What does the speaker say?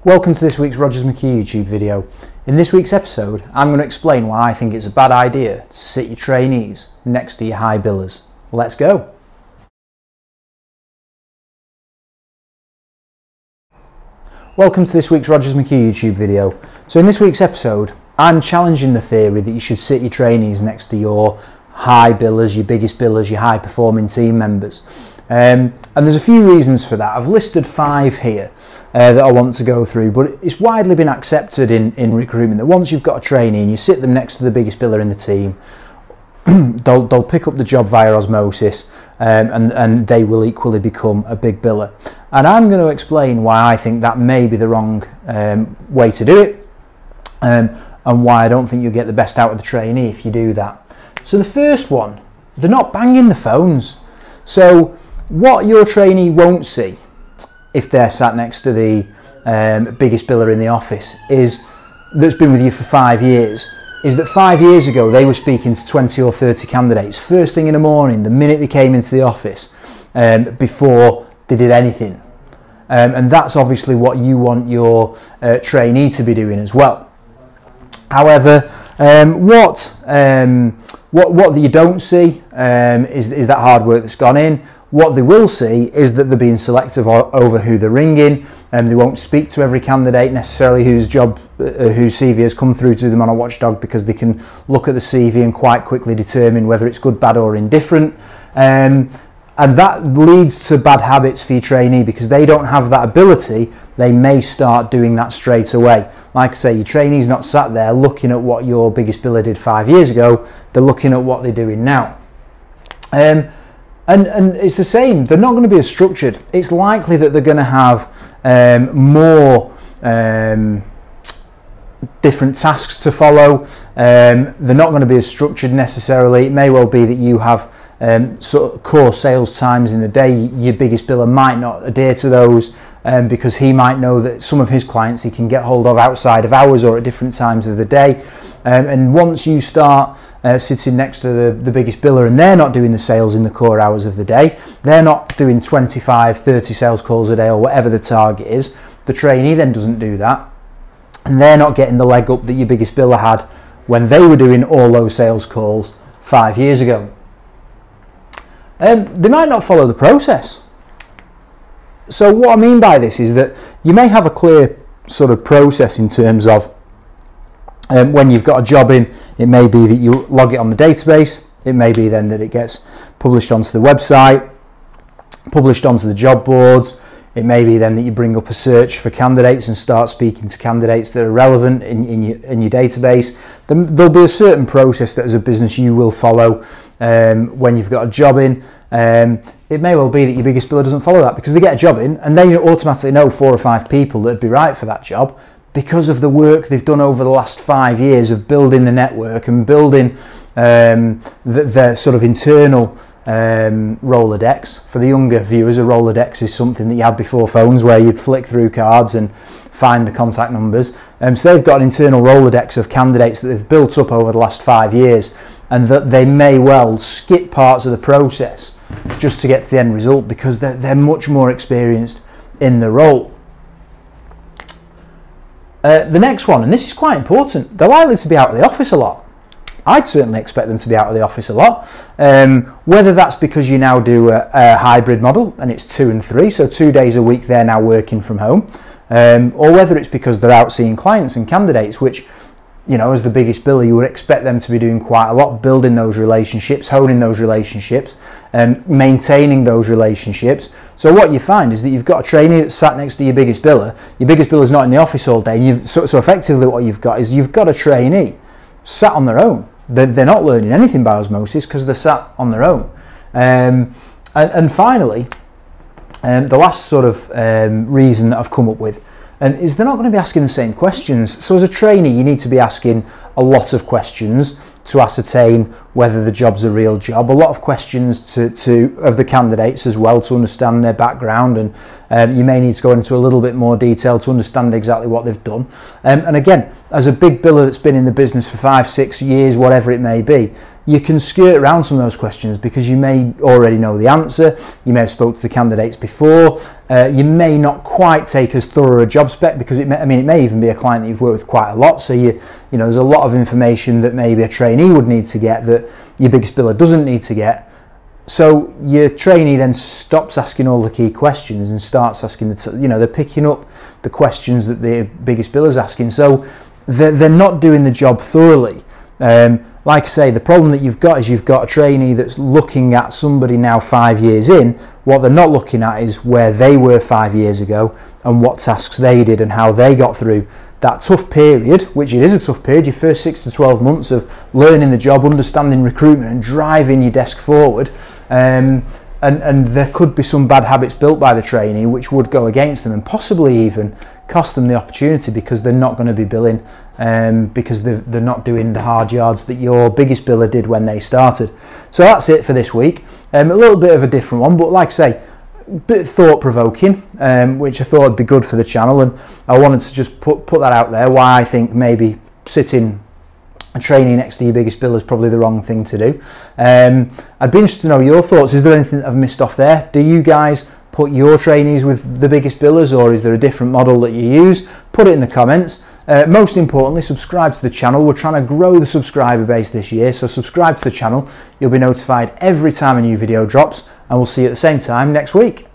Welcome to this week's Rogers McHugh YouTube video. In this week's episode, I'm going to explain why I think it's a bad idea to sit your trainees next to your high billers. Let's go. Welcome to this week's Rogers McHugh YouTube video. So in this week's episode, I'm challenging the theory that you should sit your trainees next to your high billers, your biggest billers, your high performing team members. And there's a few reasons for that. I've listed 5 here that I want to go through, but it's widely been accepted in recruitment that once you've got a trainee and you sit them next to the biggest biller in the team, they'll pick up the job via osmosis, and they will equally become a big biller. And I'm going to explain why I think that may be the wrong way to do it, and why I don't think you'll get the best out of the trainee if you do that. So the first one, they're not banging the phones. So what your trainee won't see if they're sat next to the biggest biller in the office that's been with you for 5 years, is that 5 years ago they were speaking to 20 or 30 candidates first thing in the morning, the minute they came into the office, before they did anything. And that's obviously what you want your trainee to be doing as well. However, what you don't see is that hard work that's gone in. What they will see is that they're being selective over who they're ringing, and they won't speak to every candidate necessarily whose CV has come through to them on a watchdog, because they can look at the CV and quite quickly determine whether it's good, bad or indifferent. And that leads to bad habits for your trainee, because they don't have that ability. They may start doing that straight away. Like I say, your trainee's not sat there looking at what your biggest biller did 5 years ago. They're looking at what they're doing now. And it's the same. They're not going to be as structured. It's likely that they're going to have more different tasks to follow. They're not going to be as structured necessarily. It may well be that you have sort of core sales times in the day. Your biggest biller might not adhere to those, because he might know that some of his clients he can get hold of outside of hours or at different times of the day. And once you start sitting next to the biggest biller and they're not doing the sales in the core hours of the day, they're not doing 25, 30 sales calls a day or whatever the target is, the trainee then doesn't do that, and they're not getting the leg up that your biggest biller had when they were doing all those sales calls 5 years ago. They might not follow the process. So what I mean by this is that you may have a clear sort of process in terms of when you've got a job in. It may be that you log it on the database. It may be then that it gets published onto the website, published onto the job boards. It may be then that you bring up a search for candidates and start speaking to candidates that are relevant in your database. There'll be a certain process that as a business you will follow when you've got a job in. It may well be that your biggest biller doesn't follow that, because they get a job in and they automatically know 4 or 5 people that'd be right for that job, because of the work they've done over the last 5 years of building the network and building their sort of internal Rolodex. For the younger viewers, a Rolodex is something that you had before phones, where you'd flick through cards and find the contact numbers. So they've got an internal Rolodex of candidates that they've built up over the last 5 years, and that they may well skip parts of the process just to get to the end result, because they're much more experienced in the role. The next one, and this is quite important, they're likely to be out of the office a lot. I'd certainly expect them to be out of the office a lot, whether that's because you now do a hybrid model and it's 2 and 3, so 2 days a week they're now working from home, or whether it's because they're out seeing clients and candidates, which, you know, as the biggest biller, you would expect them to be doing quite a lot, building those relationships, honing those relationships, maintaining those relationships. So what you find is that you've got a trainee that's sat next to your biggest biller. Your biggest biller's not in the office all day, and so effectively what you've got is you've got a trainee sat on their own. They're not learning anything by osmosis, because they're sat on their own. And finally, the last sort of reason that I've come up with is they're not going to be asking the same questions. So as a trainee, you need to be asking a lot of questions to ascertain whether the job's a real job, a lot of questions of the candidates as well, to understand their background, and you may need to go into a little bit more detail to understand exactly what they've done. And again, as a big biller that's been in the business for 5, 6 years, whatever it may be, you can skirt around some of those questions because you may already know the answer, you may have spoke to the candidates before, you may not quite take as thorough a job spec because it may even be a client that you've worked with quite a lot, so you know there's a lot of information that maybe a trainee would need to get that your biggest biller doesn't need to get. So your trainee then stops asking all the key questions and starts asking they're picking up the questions that the biggest biller's asking, so they're not doing the job thoroughly. Like I say, the problem that you've got is you've got a trainee that's looking at somebody now 5 years in. What they're not looking at is where they were 5 years ago and what tasks they did and how they got through that tough period, which it is a tough period, your first 6 to 12 months of learning the job, understanding recruitment and driving your desk forward. And there could be some bad habits built by the trainee which would go against them and possibly even cost them the opportunity because they're not going to be billing because they're not doing the hard yards that your biggest biller did when they started. So that's it for this week. A little bit of a different one, but like I say, a bit thought-provoking, which I thought would be good for the channel, and I wanted to just put that out there, why I think maybe sitting a trainee next to your biggest biller is probably the wrong thing to do. I'd be interested to know your thoughts. Is there anything that I've missed off there? Do you guys put your trainees with the biggest billers, or is there a different model that you use? Put it in the comments. Most importantly, subscribe to the channel. We're trying to grow the subscriber base this year, so subscribe to the channel. You'll be notified every time a new video drops, and we'll see you at the same time next week.